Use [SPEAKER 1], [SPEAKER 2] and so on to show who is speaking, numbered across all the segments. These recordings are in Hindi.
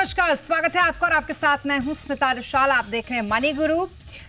[SPEAKER 1] नमस्कार, स्वागत है आपका और आपके साथ मैं हूं स्मिता विशाल। आप देख रहे हैं मनी गुरु।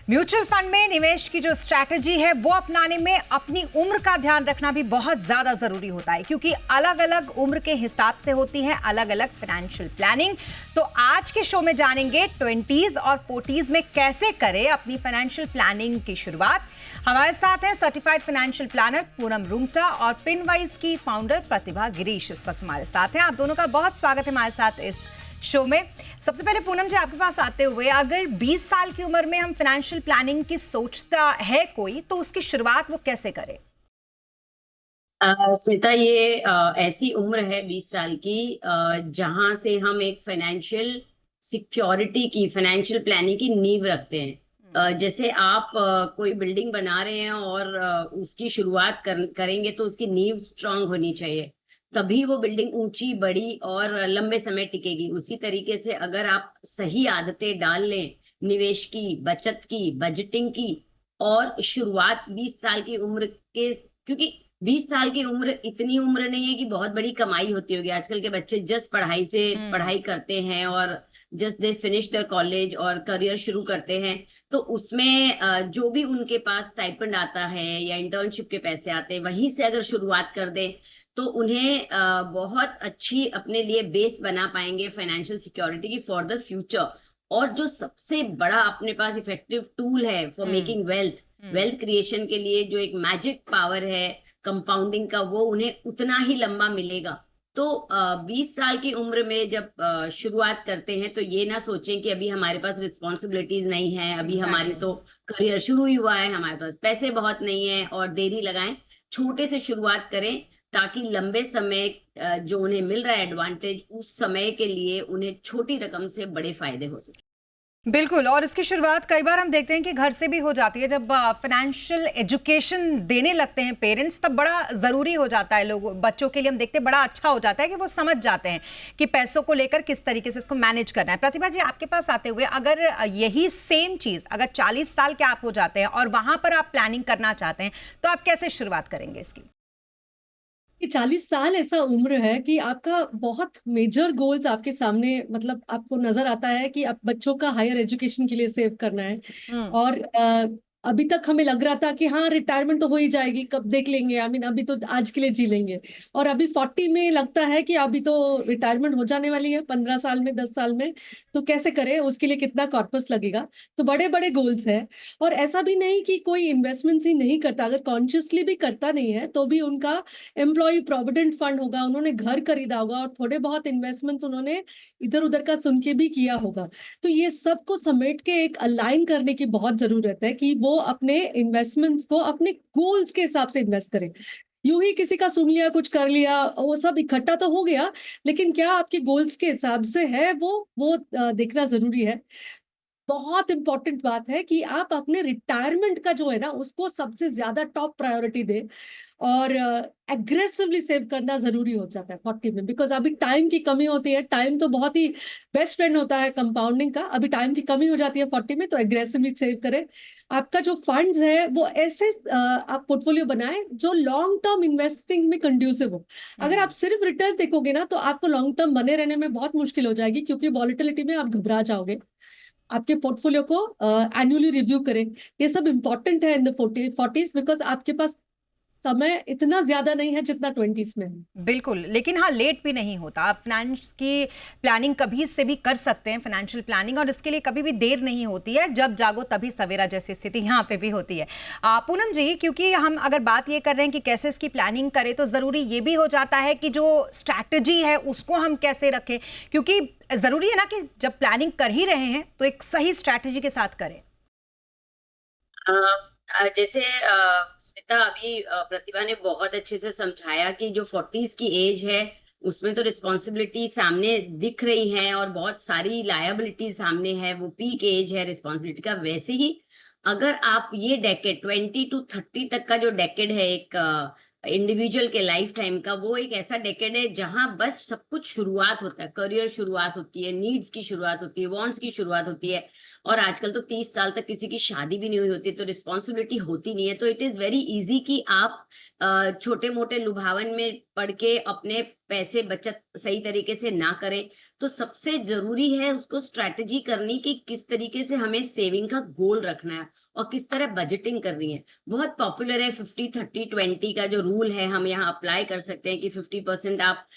[SPEAKER 1] म्यूचुअल फंड में निवेश की जो स्ट्रैटेजी है वो अपनाने में अपनी उम्र का ध्यान रखना भी बहुत ज्यादा जरूरी होता है, क्योंकि अलग अलग उम्र के हिसाब से होती है अलग अलग फाइनेंशियल प्लानिंग। तो आज के शो में जानेंगे 20s और 40s में कैसे करें अपनी फाइनेंशियल प्लानिंग की शुरुआत। हमारे साथ है certified financial planner Poonam Rungta और पिनवाइज की फाउंडर प्रतिभा गिरीश इस वक्त हमारे साथ हैं। आप दोनों का बहुत स्वागत है हमारे साथ इस शो में। सबसे पहले पूनम जी, आपके पास आते हुए, अगर 20 साल की उम्र में हम फाइनेंशियल प्लानिंग की सोचता है कोई, तो उसकी शुरुआत वो कैसे करे?
[SPEAKER 2] स्मिता, ये ऐसी उम्र है 20 साल की जहां से हम एक फाइनेंशियल सिक्योरिटी की, फाइनेंशियल प्लानिंग की नींव रखते हैं। जैसे आप कोई बिल्डिंग बना रहे हैं और उसकी शुरुआत करेंगे तो उसकी नींव स्ट्रांग होनी चाहिए, तभी वो बिल्डिंग ऊंची, बड़ी और लंबे समय टिकेगी। उसी तरीके से अगर आप सही आदतें डाल लें निवेश की, बचत की, बजटिंग की, और शुरुआत 20 साल की उम्र के, क्योंकि 20 साल की उम्र इतनी उम्र नहीं है कि बहुत बड़ी कमाई होती होगी। आजकल के बच्चे जस्ट पढ़ाई करते हैं और just they finish their college और करियर शुरू करते हैं, तो उसमें जो भी उनके पास स्टाइपेंड आता है या इंटर्नशिप के पैसे आते हैं, वहीं से अगर शुरुआत कर दें तो उन्हें बहुत अच्छी अपने लिए बेस बना पाएंगे फाइनेंशियल सिक्योरिटी की फॉर द फ्यूचर। और जो सबसे बड़ा अपने पास इफेक्टिव टूल है फॉर मेकिंग वेल्थ क्रिएशन के लिए, जो एक मैजिक पावर है कंपाउंडिंग का, वो उन्हें उतना ही लंबा मिलेगा। तो 20 साल की उम्र में जब शुरुआत करते हैं तो ये ना सोचें कि अभी हमारे पास रिस्पॉन्सिबिलिटीज नहीं है, अभी हमारी तो करियर शुरू ही हुआ है, हमारे पास पैसे बहुत नहीं है, और देरी लगाएं। छोटे से शुरुआत करें ताकि लंबे समय जो उन्हें मिल रहा है एडवांटेज, उस समय के लिए उन्हें छोटी रकम से बड़े फायदे हो सके।
[SPEAKER 1] बिल्कुल। और इसकी शुरुआत कई बार हम देखते हैं कि घर से भी हो जाती है। जब फाइनेंशियल एजुकेशन देने लगते हैं पेरेंट्स, तब बड़ा ज़रूरी हो जाता है, लोग बच्चों के लिए हम देखते हैं बड़ा अच्छा हो जाता है कि वो समझ जाते हैं कि पैसों को लेकर किस तरीके से इसको मैनेज करना है। प्रतिभा जी, आपके पास आते हुए, अगर यही सेम चीज़ अगर 40 साल के आप हो जाते हैं और वहाँ पर आप प्लानिंग करना चाहते हैं, तो आप कैसे शुरुआत करेंगे इसकी?
[SPEAKER 3] कि 40 साल ऐसा उम्र है कि आपका बहुत मेजर गोल्स आपके सामने, मतलब आपको नजर आता है कि आप बच्चों का हायर एजुकेशन के लिए सेव करना है। और अभी तक हमें लग रहा था कि हाँ, रिटायरमेंट तो हो ही जाएगी, कब देख लेंगे, आई मीन अभी तो आज के लिए जी लेंगे। और अभी 40 में लगता है कि अभी तो रिटायरमेंट हो जाने वाली है 15 साल में, 10 साल में, तो कैसे करें, उसके लिए कितना कॉर्पस लगेगा। तो बड़े बड़े गोल्स है। और ऐसा भी नहीं कि कोई इन्वेस्टमेंट्स ही नहीं करता, अगर कॉन्शियसली भी करता नहीं है तो भी उनका एम्प्लॉय प्रोविडेंट फंड होगा, उन्होंने घर खरीदा होगा और थोड़े बहुत इन्वेस्टमेंट्स उन्होंने इधर उधर का सुन के भी किया होगा। तो ये सबको समेट के एक अलाइन करने की बहुत जरूरत है कि वो अपने इन्वेस्टमेंट्स को अपने गोल्स के हिसाब से इन्वेस्ट करें। यूं ही किसी का सुन लिया, कुछ कर लिया, वो सब इकट्ठा तो हो गया, लेकिन क्या आपके गोल्स के हिसाब से है वो देखना जरूरी है। बहुत इंपॉर्टेंट बात है कि आप अपने रिटायरमेंट का जो है ना, उसको सबसे ज्यादा टॉप प्रायोरिटी दें। और एग्रेसिवली सेव करना जरूरी हो जाता है 40 में, बिकॉज अभी टाइम की कमी होती है। टाइम तो बहुत ही बेस्ट फ्रेंड होता है कंपाउंडिंग का, अभी टाइम की कमी हो जाती है 40 में, तो एग्रेसिवली सेव करें। आपका जो फंड्स है वो ऐसे आप पोर्टफोलियो बनाएं जो लॉन्ग टर्म इन्वेस्टिंग में कंड्यूसिव हो। अगर आप सिर्फ रिटर्न देखोगे ना, तो आपको लॉन्ग टर्म बने रहने में बहुत मुश्किल हो जाएगी, क्योंकि वॉलिटिलिटी में आप घबरा जाओगे। आपके पोर्टफोलियो को एनुअली रिव्यू करें। ये सब इंपॉर्टेंट है इन द 40s, बिकॉज आपके पास समय इतना ज्यादा नहीं है जितना 20s में है।
[SPEAKER 1] बिल्कुल, लेकिन हाँ, लेट भी नहीं होता। आप फाइनेंस की प्लानिंग कभी से भी कर सकते हैं, फाइनेंशियल प्लानिंग, और इसके लिए कभी भी देर नहीं होती है। जब जागो तभी सवेरा जैसी स्थिति यहाँ पे भी होती है। पूनम जी, क्योंकि हम अगर बात ये कर रहे हैं कि कैसे इसकी प्लानिंग करें, तो ज़रूरी ये भी हो जाता है कि जो स्ट्रैटेजी है उसको हम कैसे रखें, क्योंकि ज़रूरी है ना कि जब प्लानिंग कर ही रहे हैं तो एक सही स्ट्रैटेजी के साथ करें।
[SPEAKER 2] जैसे स्मिता, अभी प्रतिभा ने बहुत अच्छे से समझाया कि जो 40s की एज है उसमें तो रिस्पॉन्सिबिलिटी सामने दिख रही है और बहुत सारी लायबिलिटी सामने है, वो पीक एज है रिस्पॉन्सिबिलिटी का। वैसे ही अगर आप ये डेकेड 20 to 30 तक का जो डेकेड है एक इंडिविजुअल के लाइफ टाइम का, वो एक ऐसा डेकेड है जहां बस सब कुछ शुरुआत होता है, करियर शुरुआत होती है, नीड्स की शुरुआत होती है, वांट्स की शुरुआत होती है। और आजकल तो 30 साल तक किसी की शादी भी नहीं हुई होती, तो रिस्पॉन्सिबिलिटी होती नहीं है, तो इट इज वेरी इजी कि आप छोटे मोटे लुभावन में पड़ के अपने पैसे बचत सही तरीके से ना करें। तो सबसे जरूरी है उसको स्ट्रैटेजी करनी कि किस तरीके से हमें सेविंग का गोल रखना है और किस तरह बजटिंग करनी है। बहुत पॉपुलर है 50-30-20 का जो रूल है, हम यहाँ अप्लाई कर सकते हैं कि 50% आप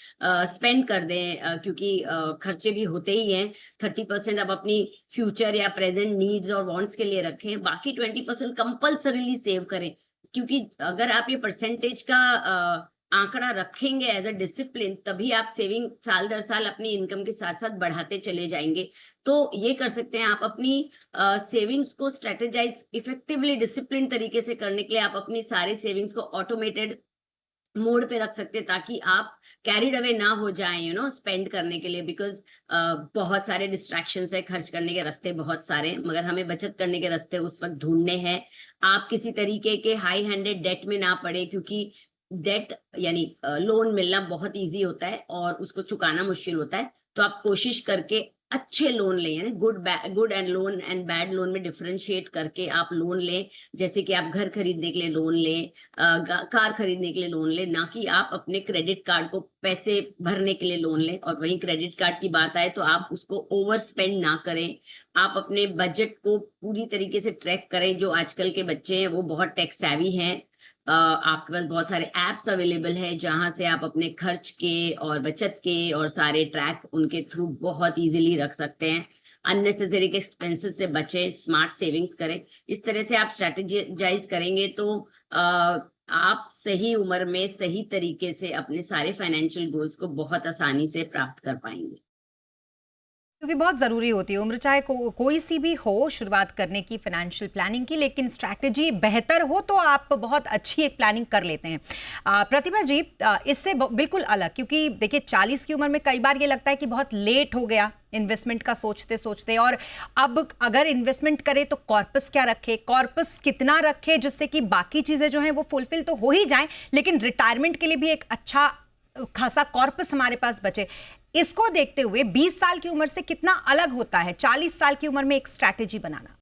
[SPEAKER 2] स्पेंड कर दें, क्योंकि खर्चे भी होते ही हैं। 30% आप अपनी फ्यूचर या प्रेजेंट नीड्स और वांट्स के लिए रखें, बाकी 20% कंपल्सरीली सेव करें। क्योंकि अगर आप ये परसेंटेज का आंकड़ा रखेंगे एज अ डिसिप्लिन, तभी आप सेविंग साल दर साल अपनी इनकम के साथ साथ बढ़ाते चले जाएंगे। तो ये कर सकते हैं आप अपनी सेविंग्स को स्ट्रेटेजाइज इफेक्टिवली डिसिप्लिन तरीके से करने के लिए आप अपनी सारी सेविंग्स को ऑटोमेटेड मोड पे रख सकते हैं, ताकि आप कैरिड अवे ना हो जाएं स्पेंड करने के लिए। बिकॉज बहुत सारे डिस्ट्रैक्शंस है, खर्च करने के रास्ते बहुत सारे, मगर हमें बचत करने के रास्ते उस वक्त ढूंढने हैं। आप किसी तरीके के हाई हैंडेड डेट में ना पड़े, क्योंकि डेट यानी लोन मिलना बहुत इजी होता है और उसको चुकाना मुश्किल होता है। तो आप कोशिश करके अच्छे लोन लें, यानी good and loan and bad loan में डिफरेंशिएट करके आप लोन लें। जैसे कि आप घर खरीदने के लिए लोन लें, कार खरीदने के लिए लोन लें, ना कि आप अपने क्रेडिट कार्ड को पैसे भरने के लिए लोन लें। और वहीं क्रेडिट कार्ड की बात आए तो आप उसको ओवर स्पेंड ना करें। आप अपने बजट को पूरी तरीके से ट्रैक करें। जो आजकल के बच्चे हैं वो बहुत टेक सैवी हैं। आपके पास बहुत सारे एप्स अवेलेबल है जहां से आप अपने खर्च के और बचत के और सारे ट्रैक उनके थ्रू बहुत इजीली रख सकते हैं। अननेसेसरी के एक्सपेंसेस से बचें, स्मार्ट सेविंग्स करें। इस तरह से आप स्ट्रेटेजाइज करेंगे तो आप सही उम्र में सही तरीके से अपने सारे फाइनेंशियल गोल्स को बहुत आसानी से प्राप्त कर पाएंगे।
[SPEAKER 1] क्योंकि बहुत ज़रूरी होती है उम्र, चाहे कोई सी भी हो, शुरुआत करने की फाइनेंशियल प्लानिंग की, लेकिन स्ट्रैटेजी बेहतर हो तो आप बहुत अच्छी एक प्लानिंग कर लेते हैं। प्रतिभा जी, इससे बिल्कुल अलग, क्योंकि देखिए 40 की उम्र में कई बार ये लगता है कि बहुत लेट हो गया इन्वेस्टमेंट का सोचते सोचते, और अब अगर इन्वेस्टमेंट करे तो कॉर्पस क्या रखे, कॉर्पस कितना रखे जिससे कि बाकी चीज़ें जो हैं वो फुलफिल तो हो ही जाएं, लेकिन रिटायरमेंट के लिए भी एक अच्छा खासा कॉर्पस हमारे पास बचे। इसको देखते हुए 20 साल की उम्र से कितना अलग होता है 40 साल की उम्र में एक स्ट्रैटेजी बनाना?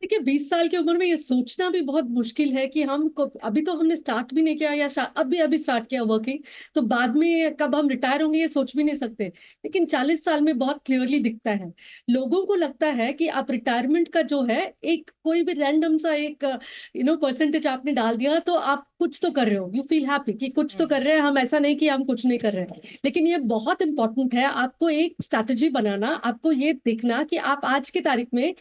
[SPEAKER 3] देखिए 20 साल की उम्र में ये सोचना भी बहुत मुश्किल है कि अभी तो हमने स्टार्ट भी नहीं किया या अभी स्टार्ट किया वर्किंग, तो बाद में कब हम रिटायर होंगे ये सोच भी नहीं सकते। लेकिन 40 साल में बहुत क्लियरली दिखता है। लोगों को लगता है कि आप रिटायरमेंट का जो है एक कोई भी रैंडम सा एक परसेंटेज आपने डाल दिया तो आप कुछ तो कर रहे हो, यू फील हैप्पी कि कुछ तो कर रहे हैं हम, ऐसा नहीं कि हम कुछ नहीं कर रहे हैं। लेकिन ये बहुत इंपॉर्टेंट है आपको एक स्ट्रैटेजी बनाना। आपको ये देखना कि आप आज की तारीख में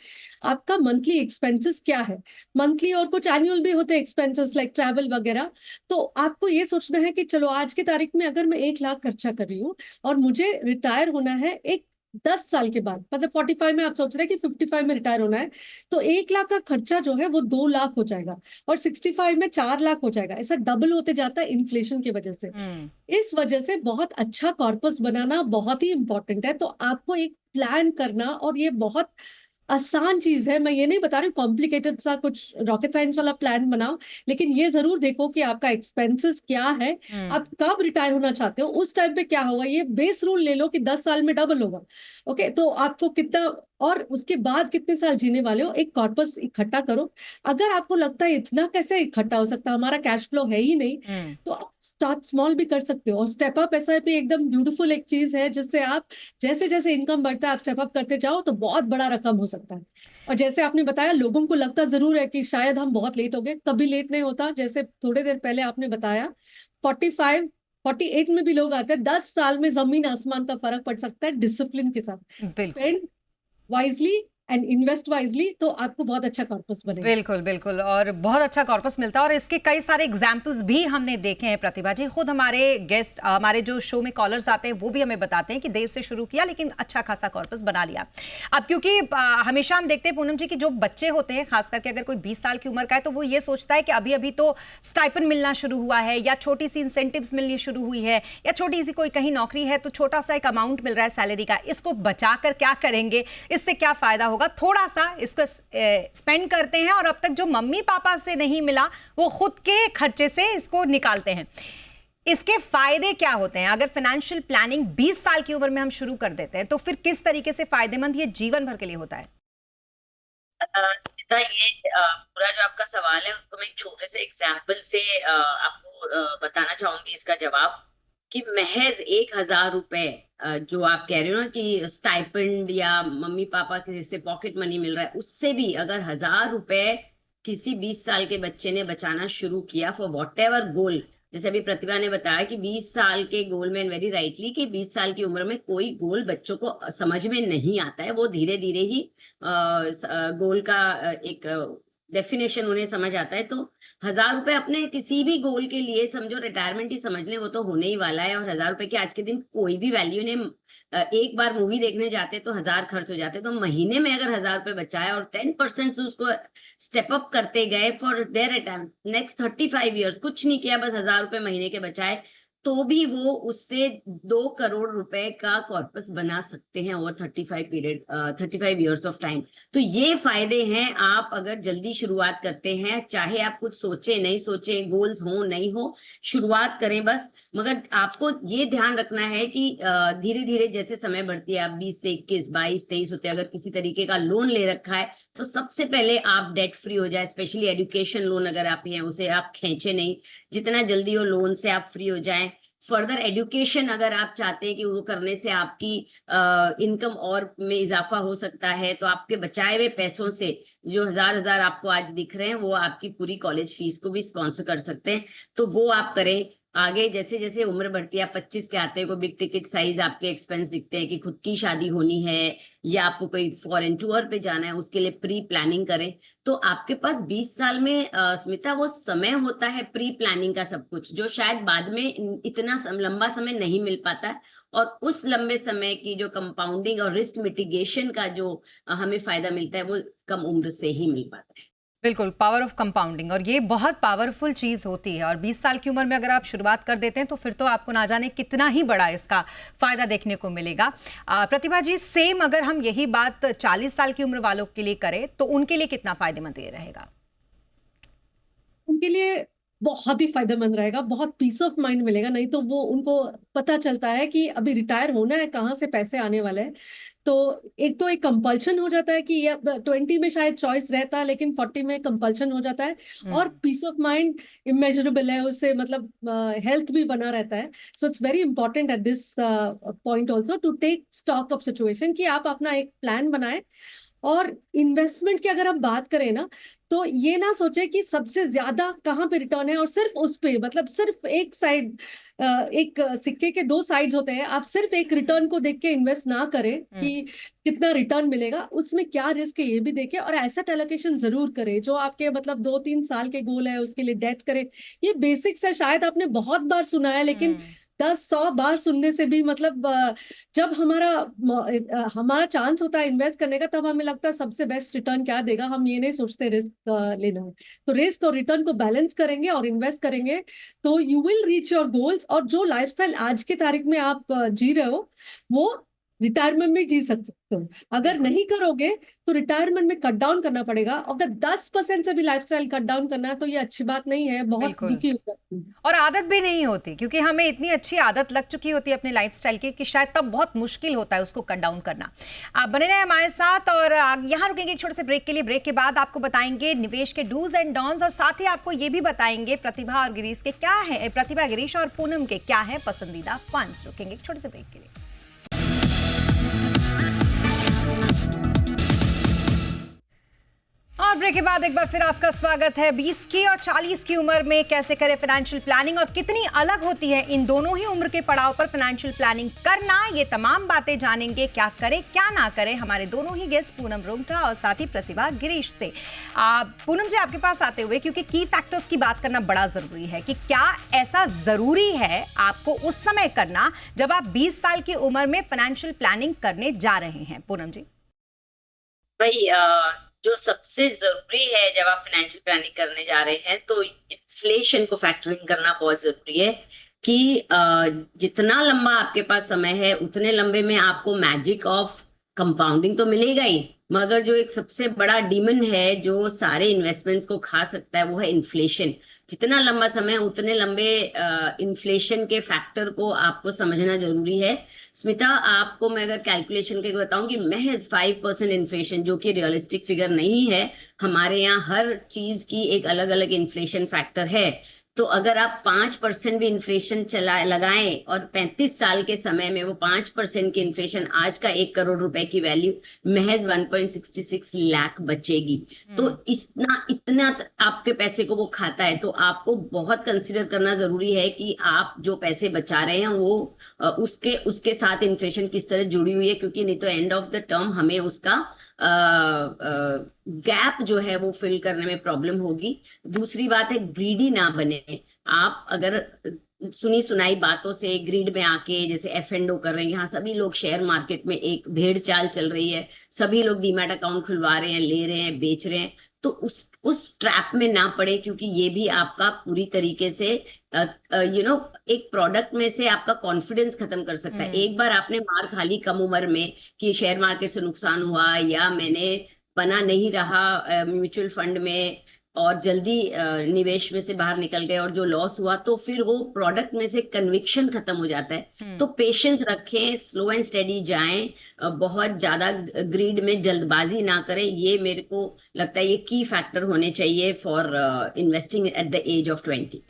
[SPEAKER 3] आपका मंथली एक्सपेंसेस क्या है, मंथली और कुछ एनुअल भी होते हैं एक्सपेंसेस लाइक ट्रैवल वगैरह। तो आपको ये सोचना है कि चलो आज की तारीख में अगर मैं 1 लाख खर्चा कर रही हूँ और मुझे रिटायर होना है एक 10 साल के बाद, मतलब 45 में आप सोच रहे हैं कि 55 में रिटायर होना है, तो 1 लाख का खर्चा जो है वो 2 लाख हो जाएगा और 65 में 4 लाख हो जाएगा। ऐसा डबल होते जाता है इन्फ्लेशन की वजह से। इस वजह से बहुत अच्छा कॉर्पस बनाना बहुत ही इंपॉर्टेंट है। तो आपको एक प्लान करना, और ये बहुत आसान चीज है, मैं ये नहीं बता रही कॉम्प्लिकेटेड सा कुछ रॉकेट साइंस वाला प्लान बनाओ, लेकिन ये जरूर देखो कि आपका एक्सपेंसेस क्या है, आप कब रिटायर होना चाहते हो, उस टाइम पे क्या होगा। ये बेस रूल ले लो कि 10 साल में डबल होगा। ओके, तो आपको कितना और उसके बाद कितने साल जीने वाले हो, एक कॉर्पस इकट्ठा करो। अगर आपको लगता है इतना कैसे इकट्ठा हो सकता है, हमारा कैश फ्लो है ही नहीं, तो आप स्टार्ट स्मॉल भी कर सकते हो। और स्टेप अप एसआईपी एकदम ब्यूटीफुल एक चीज है जिससे आप जैसे जैसे इनकम बढ़ता है आप स्टेप अप करते जाओ तो बहुत बड़ा रकम हो सकता है। और जैसे आपने बताया लोगों को लगता जरूर है कि शायद हम बहुत लेट हो गए, कभी लेट नहीं होता। जैसे थोड़ी देर पहले आपने बताया 45 48 में भी लोग आते हैं। 10 साल में जमीन आसमान का फर्क पड़ सकता है डिसिप्लिन के साथ। Spend wisely and invest wisely, तो आपको बहुत अच्छा कॉर्पस बनेगा।
[SPEAKER 1] बिल्कुल बिल्कुल, और बहुत अच्छा कॉर्पस मिलता है और इसके कई सारे एग्जाम्पल्स भी हमने देखे हैं। प्रतिभा जी, खुद हमारे गेस्ट, हमारे जो शो में कॉलर्स आते हैं वो भी हमें बताते हैं कि देर से शुरू किया लेकिन अच्छा खासा कॉर्पस बना लिया। अब क्योंकि हमेशा हम देखते हैं पूनम जी कि जो बच्चे होते हैं, खास करके अगर कोई 20 साल की उम्र का है, तो वो ये सोचता है कि अभी अभी तो स्टाइपेंड मिलना शुरू हुआ है या छोटी सी इंसेंटिव्स मिलनी शुरू हुई है या छोटी सी कोई कहीं नौकरी है तो छोटा सा एक अमाउंट मिल रहा है सैलरी का, इसको बचा कर क्या करेंगे, इससे क्या फायदा होगा, थोड़ा सा इसको स्पेंड करते हैं और अब तक जो मम्मी पापा से नहीं मिला वो खुद के खर्चे से इसको निकालते हैं। इसके फायदे क्या होते हैं? अगर फाइनेंशियल प्लानिंग 20 साल की उम्र में हम शुरू कर देते हैं तो फिर किस तरीके से फायदेमंद ये जीवन भर के लिए होता है?
[SPEAKER 2] स्मिता, ये पूरा जो आपका सवाल है उसको मैं एक छोटे से एग्जाम्पल से आपको बताना चाहूंगी इसका जवाब, कि महज 1,000 रुपए जो आप कह रहे हो ना कि स्टाइपेंड या मम्मी पापा के से पॉकेट मनी मिल रहा है, उससे भी अगर 1,000 रुपए किसी 20 साल के बच्चे ने बचाना शुरू किया फॉर वॉट एवर गोल, जैसे अभी प्रतिभा ने बताया कि 20 साल के गोल में, वेरी राइटली, कि 20 साल की उम्र में कोई गोल बच्चों को समझ में नहीं आता है, वो धीरे धीरे ही गोल का एक डेफिनेशन उन्हें समझ आता है। तो 1,000 रुपए अपने किसी भी गोल के लिए, समझो रिटायरमेंट ही समझ लें, वो तो होने ही वाला है, और 1,000 रुपए की आज के दिन कोई भी वैल्यू नहीं। एक बार मूवी देखने जाते तो 1,000 खर्च हो जाते, तो महीने में अगर 1,000 रुपए बचाए और 10% से उसको स्टेप अप करते गए for their retirement next 35 years, कुछ नहीं किया, बस 1,000 रुपए महीने के बचाए, तो भी वो उससे 2 करोड़ रुपए का कॉर्पस बना सकते हैं ओवर 35 ईयर्स ऑफ टाइम। तो ये फायदे हैं, आप अगर जल्दी शुरुआत करते हैं, चाहे आप कुछ सोचे नहीं सोचे, गोल्स हो नहीं हो, शुरुआत करें बस। मगर आपको ये ध्यान रखना है कि धीरे धीरे जैसे समय बढ़ती है, आप 20 से 21, 22, 23 होते हैं, अगर किसी तरीके का लोन ले रखा है तो सबसे पहले आप डेट फ्री हो जाए। स्पेशली एजुकेशन लोन अगर आप हैं, उसे आप खींचे नहीं, जितना जल्दी हो लोन से आप फ्री हो जाएं। फर्दर एजुकेशन अगर आप चाहते हैं कि वो करने से आपकी इनकम और में इजाफा हो सकता है, तो आपके बचाए हुए पैसों से जो हजार हजार आपको आज दिख रहे हैं, वो आपकी पूरी कॉलेज फीस को भी स्पॉन्सर कर सकते हैं, तो वो आप करें। आगे जैसे जैसे उम्र बढ़ती है, आप 25 के आते हैं, कोई बिग टिकट साइज आपके एक्सपेंस दिखते हैं कि खुद की शादी होनी है या आपको कोई फॉरेन टूर पे जाना है, उसके लिए प्री प्लानिंग करें। तो आपके पास 20 साल में स्मिता वो समय होता है प्री प्लानिंग का सब कुछ, जो शायद बाद में इतना लंबा समय नहीं मिल पाता है, और उस लंबे समय की जो कंपाउंडिंग और रिस्क मिटिगेशन का जो हमें फायदा मिलता है, वो कम उम्र से ही मिल पाता है।
[SPEAKER 1] बिल्कुल, पावर ऑफ कंपाउंडिंग, और ये बहुत पावरफुल चीज़ होती है। और 20 साल की उम्र में अगर आप शुरुआत कर देते हैं तो फिर तो आपको ना जाने कितना ही बड़ा इसका फ़ायदा देखने को मिलेगा। प्रतिभा जी, सेम अगर हम यही बात 40 साल की उम्र वालों के लिए करें तो उनके लिए कितना फ़ायदेमंद ये रहेगा?
[SPEAKER 3] उनके लिए बहुत ही फायदेमंद रहेगा, बहुत पीस ऑफ माइंड मिलेगा। नहीं तो वो उनको पता चलता है कि अभी रिटायर होना है, कहाँ से पैसे आने वाले हैं। तो एक कंपल्शन हो जाता है कि ये 20 में शायद चॉइस रहता है, लेकिन 40 में कंपल्शन हो जाता है। और पीस ऑफ माइंड इमेजरेबल है, उससे मतलब हेल्थ भी बना रहता है। So it's very important at this point also to take stock of situation, कि आप अपना एक प्लान बनाएं। और इन्वेस्टमेंट की अगर हम बात करें ना, तो ये ना सोचे कि सबसे ज्यादा कहाँ पे रिटर्न है और सिर्फ उस पे, मतलब सिर्फ एक साइड, एक सिक्के के दो साइड्स होते हैं। आप सिर्फ एक रिटर्न को देख के इन्वेस्ट ना करें कि कितना रिटर्न मिलेगा, उसमें क्या रिस्क है ये भी देखें। और एसेट एलोकेशन जरूर करें, जो आपके मतलब 2-3 साल के गोल है उसके लिए डेट करें। ये बेसिक्स है, शायद आपने बहुत बार सुना है, लेकिन 10-100 बार सुनने से भी मतलब जब हमारा चांस होता है इन्वेस्ट करने का, तब हमें लगता है सबसे बेस्ट रिटर्न क्या देगा, हम ये नहीं सोचते रिस्क लेना है। तो रिस्क और रिटर्न को बैलेंस करेंगे और इन्वेस्ट करेंगे, तो you will reach your goals. और जो लाइफस्टाइल आज की तारीख में आप जी रहे हो, वो रिटायरमेंट में जी सकते हो। अगर नहीं करोगे तो रिटायरमेंट में कट डाउन करना पड़ेगा। अगर 10% से भी लाइफस्टाइल कट डाउन करना है तो ये अच्छी बात नहीं है, बहुत
[SPEAKER 1] बिल्कुल।
[SPEAKER 3] दुखी हो जाती है।
[SPEAKER 1] और आदत भी नहीं होती, क्योंकि हमें इतनी अच्छी आदत लग चुकी होती है अपने लाइफस्टाइल की कि शायद तब बहुत मुश्किल होता है उसको कट डाउन करना। आप बने रहे हमारे साथ, और यहाँ रुकेंगे एक छोटे से ब्रेक के लिए। ब्रेक के बाद आपको बताएंगे निवेश के डूज एंड डॉन्स, और साथ ही आपको ये भी बताएंगे प्रतिभा और गिरीश के क्या है, प्रतिभा, गिरीश और पूनम के क्या है पसंदीदा फंड्स। रुकेंगे एक छोटे से ब्रेक के लिए। और ब्रेक के बाद एक बार फिर आपका स्वागत है। 20 की और 40 की उम्र में कैसे करें फाइनेंशियल प्लानिंग, और कितनी अलग होती है इन दोनों ही उम्र के पड़ाव पर फाइनेंशियल प्लानिंग करना, ये तमाम बातें जानेंगे। क्या करें क्या ना करें, हमारे दोनों ही गेस्ट पूनम रोंगटा और साथ ही प्रतिभा गिरीश से। पूनम जी, आपके पास आते हुए, क्योंकि की फैक्टर्स की बात करना बड़ा जरूरी है, कि क्या ऐसा जरूरी है आपको उस समय करना जब आप 20 साल की उम्र में फाइनेंशियल प्लानिंग करने जा रहे हैं? पूनम जी।
[SPEAKER 2] भाई, जो सबसे जरूरी है जब आप फाइनेंशियल प्लानिंग करने जा रहे हैं, तो इन्फ्लेशन को फैक्टरिंग करना बहुत जरूरी है, कि जितना लंबा आपके पास समय है, उतने लंबे में आपको मैजिक ऑफ कंपाउंडिंग तो मिलेगा ही, मगर जो एक सबसे बड़ा डीमन है जो सारे इन्वेस्टमेंट्स को खा सकता है वो है इन्फ्लेशन। जितना लंबा समय उतने लंबे इन्फ्लेशन के फैक्टर को आपको समझना जरूरी है। स्मिता, आपको मैं अगर कैलकुलेशन के बताऊं कि महज 5% इन्फ्लेशन, जो कि रियलिस्टिक फिगर नहीं है, हमारे यहाँ हर चीज की एक अलग अलग इन्फ्लेशन फैक्टर है। तो अगर आप 5% भी इन्फ्लेशन चला लगाएं और 35 साल के समय में वो 5% की इन्फ्लेशन, आज का 1 करोड़ रुपए की वैल्यू महज 1.66 लाख बचेगी। तो इतना इतना आपके पैसे को वो खाता है। तो आपको बहुत कंसिडर करना जरूरी है कि आप जो पैसे बचा रहे हैं वो उसके उसके साथ इन्फ्लेशन किस तरह जुड़ी हुई है, क्योंकि नहीं तो एंड ऑफ द टर्म हमें उसका गैप जो है वो फिल करने में प्रॉब्लम होगी। दूसरी बात है, ग्रीडी ना बने। आप अगर सुनी सुनाई बातों से ग्रीड में आके जैसे एफ&ओ कर रहे हैं, यहाँ सभी लोग शेयर मार्केट में एक भेड़ चाल चल रही है, सभी लोग डीमैट अकाउंट खुलवा रहे हैं, ले रहे हैं, बेच रहे हैं। तो उस ट्रैप में ना पड़े, क्योंकि ये भी आपका पूरी तरीके से एक प्रोडक्ट में से आपका कॉन्फिडेंस खत्म कर सकता है। एक बार आपने मार खा ली कम उम्र में कि शेयर मार्केट से नुकसान हुआ या मैंने बना नहीं रहा म्यूचुअल फंड में और जल्दी निवेश में से बाहर निकल गए और जो लॉस हुआ, तो फिर वो प्रोडक्ट में से कन्विक्शन खत्म हो जाता है। तो पेशेंस रखें, स्लो एंड स्टेडी जाएं, बहुत ज्यादा ग्रीड में जल्दबाजी ना करें। ये मेरे को लगता है ये की फैक्टर होने चाहिए for investing at the age of 20।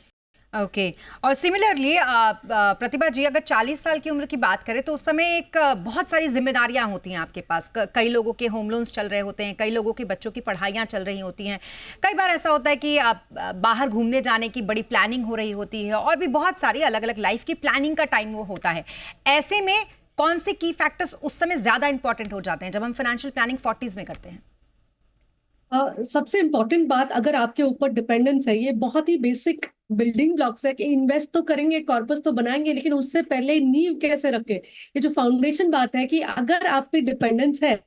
[SPEAKER 1] Okay. और सिमिलरली प्रतिभा जी, अगर 40 साल की उम्र की बात करें तो उस समय एक बहुत सारी जिम्मेदारियां होती हैं आपके पास। कई लोगों के होम लोन्स चल रहे होते हैं, कई लोगों के बच्चों की पढ़ाइयां चल रही होती हैं, कई बार ऐसा होता है कि बाहर घूमने जाने की बड़ी प्लानिंग हो रही होती है, और भी बहुत सारी अलग अलग लाइफ की प्लानिंग का टाइम वो होता है। ऐसे में कौन से की फैक्टर्स उस समय ज्यादा इंपॉर्टेंट हो जाते हैं जब हम फाइनेंशियल प्लानिंग 40s में करते हैं?
[SPEAKER 3] सबसे इम्पोर्टेंट बात, अगर आपके ऊपर डिपेंडेंस है, ये बहुत ही बेसिक बिल्डिंग ब्लॉक्स है कि इन्वेस्ट तो करेंगे, कॉर्पस तो बनाएंगे, लेकिन उससे पहले नींव कैसे रखें। ये जो फाउंडेशन बात है कि अगर आप पे डिपेंडेंस है,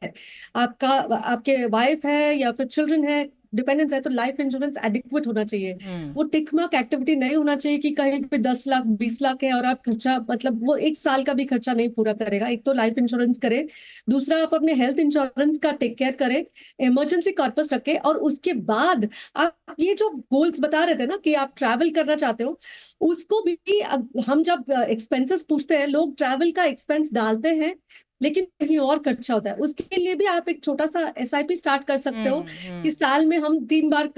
[SPEAKER 3] आपका आपके वाइफ है या फिर चिल्ड्रन है, डिपेंडेंस है, तो लाइफ इंश्योरेंस एडिक्वेट होना चाहिए। वो टिक मार्क एक्टिविटी नहीं होना चाहिए कि कहीं पे 10 लाख 20 लाख है और आप खर्चा, मतलब वो 1 साल का भी खर्चा नहीं पूरा करेगा। एक तो लाइफ इंश्योरेंस करें, दूसरा आप अपने हेल्थ इंश्योरेंस का टेक केयर करें, इमरजेंसी कॉर्पस रखें, और उसके बाद आप ये जो गोल्स बता रहे थे ना कि आप ट्रैवल करना चाहते हो, उसको भी हम जब एक्सपेंसेस पूछते हैं, लोग ट्रैवल का एक्सपेंस डालते हैं लेकिन कहीं और खर्चा होता है। उसके लिए भी आप एक छोटा सा एसआईपी स्टार्ट कर सकते हो कि साल में हम 3 बार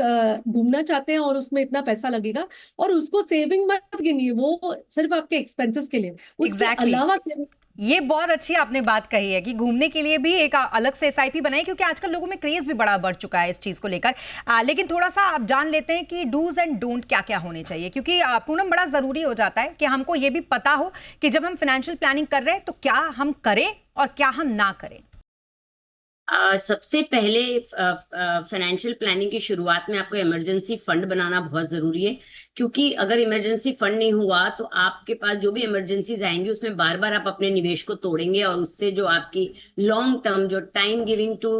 [SPEAKER 3] घूमना चाहते हैं और उसमें इतना पैसा लगेगा, और उसको सेविंग मत गिनिए, वो सिर्फ आपके एक्सपेंसेस के लिए। उसके अलावा
[SPEAKER 1] ये बहुत अच्छी आपने बात कही है कि घूमने के लिए भी एक अलग से एसआईपी बनाई, क्योंकि आजकल लोगों में क्रेज भी बड़ा बढ़ चुका है इस चीज को लेकर। लेकिन थोड़ा सा आप जान लेते हैं कि डूज एंड डोंट क्या क्या होने चाहिए, क्योंकि पूनम बड़ा जरूरी हो जाता है कि हमको ये भी पता हो कि जब हम फाइनेंशियल प्लानिंग कर रहे हैं तो क्या हम करें और क्या हम ना करें।
[SPEAKER 2] सबसे पहले फाइनेंशियल प्लानिंग की शुरुआत में आपको इमरजेंसी फंड बनाना बहुत जरूरी है, क्योंकि अगर इमरजेंसी फंड नहीं हुआ तो आपके पास जो भी इमरजेंसीज आएंगी उसमें बार बार आप अपने निवेश को तोड़ेंगे, और उससे जो आपकी लॉन्ग टर्म जो time giving to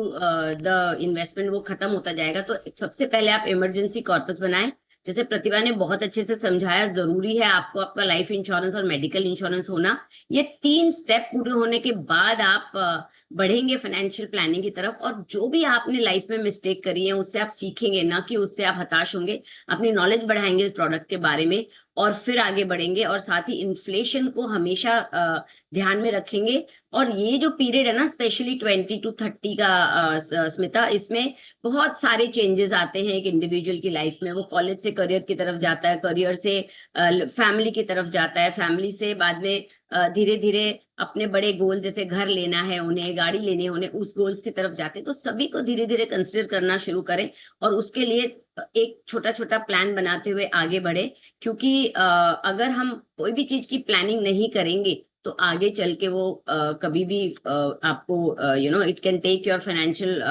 [SPEAKER 2] the investment वो खत्म होता जाएगा। तो सबसे पहले आप इमरजेंसी कॉर्पस बनाएं। जैसे प्रतिभा ने बहुत अच्छे से समझाया, जरूरी है आपको आपका लाइफ इंश्योरेंस और मेडिकल इंश्योरेंस होना। ये 3 स्टेप पूरे होने के बाद आप बढ़ेंगे फाइनेंशियल प्लानिंग की तरफ। और जो भी आपने लाइफ में मिस्टेक करी है उससे आप सीखेंगे, ना कि उससे आप हताश होंगे। अपनी नॉलेज बढ़ाएंगे इस प्रोडक्ट के बारे में और फिर आगे बढ़ेंगे। और साथ ही इन्फ्लेशन को हमेशा ध्यान में रखेंगे। और ये जो पीरियड है ना, स्पेशली 20 to 30 का स्मिता, इसमें बहुत सारे चेंजेस आते हैं एक इंडिविजुअल की लाइफ में। वो कॉलेज से करियर की तरफ जाता है, करियर से फैमिली की तरफ जाता है, फैमिली से बाद में धीरे धीरे अपने बड़े गोल जैसे घर लेना है उन्हें, गाड़ी लेनी है उन्हें, उस गोल्स की तरफ जाते हैं। तो सभी को धीरे धीरे कंसिडर करना शुरू करें और उसके लिए एक छोटा छोटा प्लान बनाते हुए आगे बढ़े। क्योंकि अगर हम कोई भी चीज की प्लानिंग नहीं करेंगे तो आगे चल के वो कभी भी आपको it can take your financial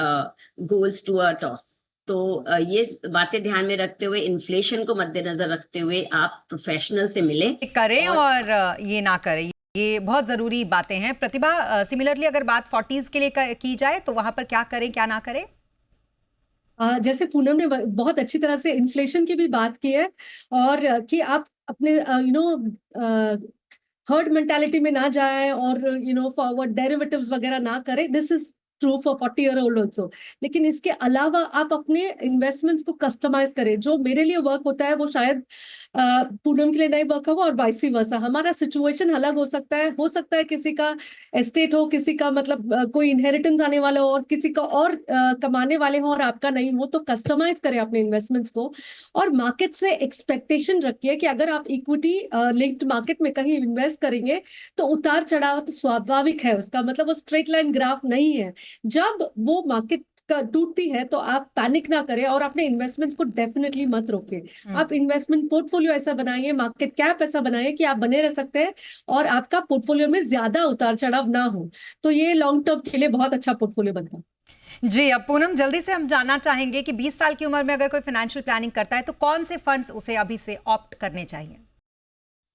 [SPEAKER 2] goals to a toss. तो ये बातें ध्यान में रखते हुए, इन्फ्लेशन को मद्देनजर रखते हुए आप प्रोफेशनल से मिले
[SPEAKER 1] करें और ये ना करें, ये बहुत जरूरी बातें हैं। प्रतिभा, सिमिलरली अगर बात 40s के लिए की जाए तो वहां पर क्या करें क्या ना करें?
[SPEAKER 3] जैसे पूनम ने बहुत अच्छी तरह से इन्फ्लेशन की भी बात की है, और कि आप अपने हर्ड मेंटालिटी में ना जाए और फॉरवर्ड डेरिवेटिव्स वगैरह ना करें। This is true for 40-year-old also. लेकिन इसके अलावा आप अपने इन्वेस्टमेंट्स को कस्टमाइज करें। जो मेरे लिए वर्क होता है वो शायद पूनम के लिए नहीं वर्क होगा, और वाइस वर्सा। हमारा सिचुएशन अलग हो सकता है किसी का एस्टेट हो, किसी का मतलब कोई इनहेरिटेंस आने वाला हो, और किसी का और कमाने वाले हो और आपका नहीं हो। तो कस्टमाइज करें अपने इन्वेस्टमेंट्स को, और मार्केट से एक्सपेक्टेशन रखिए कि अगर आप इक्विटी लिंक्ड मार्केट में कहीं इन्वेस्ट करेंगे तो उतार चढ़ाव तो स्वाभाविक है उसका, मतलब वो स्ट्रेट लाइन ग्राफ नहीं है। जब वो मार्केट टूटती है तो आप पैनिक ना करें और अपने इन्वेस्टमेंट्स को डेफिनेटली मत रोकें। आप इन्वेस्टमेंट पोर्टफोलियो ऐसा बनाइए, मार्केट कैप ऐसा बनाइए कि आप बने रह सकते हैं और आपका पोर्टफोलियो में ज्यादा उतार चढ़ाव ना हो। तो ये लॉन्ग टर्म के लिए बहुत अच्छा पोर्टफोलियो बनता है।
[SPEAKER 1] जी, अब पूनम जल्दी से हम जानना चाहेंगे कि 20 साल की उम्र में अगर कोई फाइनेंशियल प्लानिंग करता है तो कौन से फंड्स उसे अभी से ऑप्ट करने चाहिए?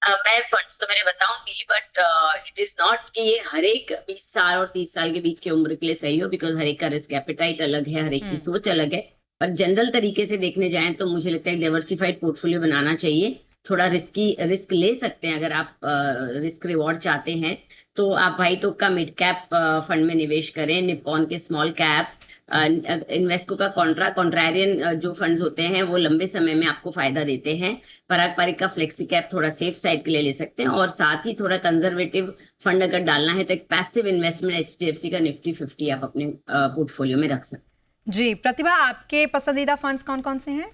[SPEAKER 2] मैं फंड्स तो मैंने बताऊंगी, बट इट इज नॉट कि ये हर एक 20 साल और 30 साल के बीच की उम्र के लिए सही हो, बिकॉज हर एक का रिस्क एपेटाइट अलग है, हर एक की सोच अलग है। पर जनरल तरीके से देखने जाएं तो मुझे लगता है डाइवर्सिफाइड पोर्टफोलियो बनाना चाहिए। थोड़ा रिस्क ले सकते हैं अगर आप रिस्क रिवॉर्ड चाहते हैं तो आप व्हाइट ओक का मिड कैप फंड में निवेश करें, निप्पॉन के स्मॉल कैप, इन्वेस्को का कॉन्ट्रारियन जो फंड्स होते हैं वो लंबे समय में आपको फायदा देते हैं। पराग पारिक का फ्लेक्सी कैप थोड़ा सेफ साइड के लिए ले सकते हैं, और साथ ही थोड़ा कंजर्वेटिव फंड अगर डालना है तो एक पैसिव इन्वेस्टमेंट HDFC का निफ्टी 50 आप अपने पोर्टफोलियो में रख सकते हैं।
[SPEAKER 1] जी प्रतिभा, आपके पसंदीदा फंड्स कौन कौन से हैं?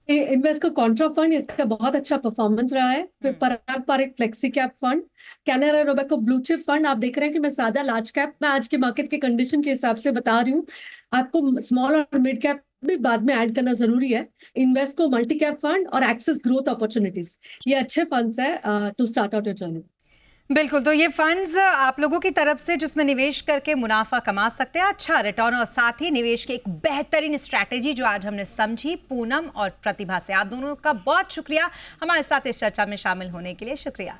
[SPEAKER 3] इन्वेस्ट का कॉन्ट्रा फंड, इसका बहुत अच्छा परफॉर्मेंस रहा है। फिर Parag Parikh flexi cap fund, Canara Robeco blue chip fund. आप देख रहे हैं कि मैं ज्यादा लार्ज कैप में आज के मार्केट के कंडीशन के हिसाब से बता रही हूँ। आपको स्मॉल और मिड कैप भी बाद में ऐड करना जरूरी है। इन्वेस्ट को मल्टी कैप फंड और एक्सेस ग्रोथ अपॉर्चुनिटीज, ये अच्छे फंड्स है to start out your journey.
[SPEAKER 1] बिल्कुल, तो ये फंड्स आप लोगों की तरफ से जिसमें निवेश करके मुनाफा कमा सकते हैं, अच्छा रिटर्न, और साथ ही निवेश की एक बेहतरीन स्ट्रैटेजी जो आज हमने समझी पूनम और प्रतिभा से। आप दोनों का बहुत शुक्रिया हमारे साथ इस चर्चा में शामिल होने के लिए। शुक्रिया।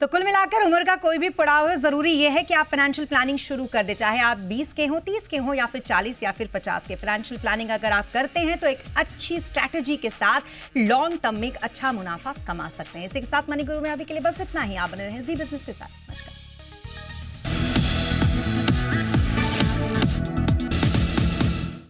[SPEAKER 1] तो कुल मिलाकर उम्र का कोई भी पड़ाव है, जरूरी यह है कि आप फाइनेंशियल प्लानिंग शुरू कर दे, चाहे आप 20 के हो, 30 के हो, या फिर 40 या फिर 50 के। फाइनेंशियल प्लानिंग अगर आप करते हैं तो एक अच्छी स्ट्रैटेजी के साथ लॉन्ग टर्म में एक अच्छा मुनाफा कमा सकते हैं। इसी के साथ मनी गुरु में अभी के लिए बस इतना ही। आप बने रहें जी बिजनेस के साथ। नमस्कार।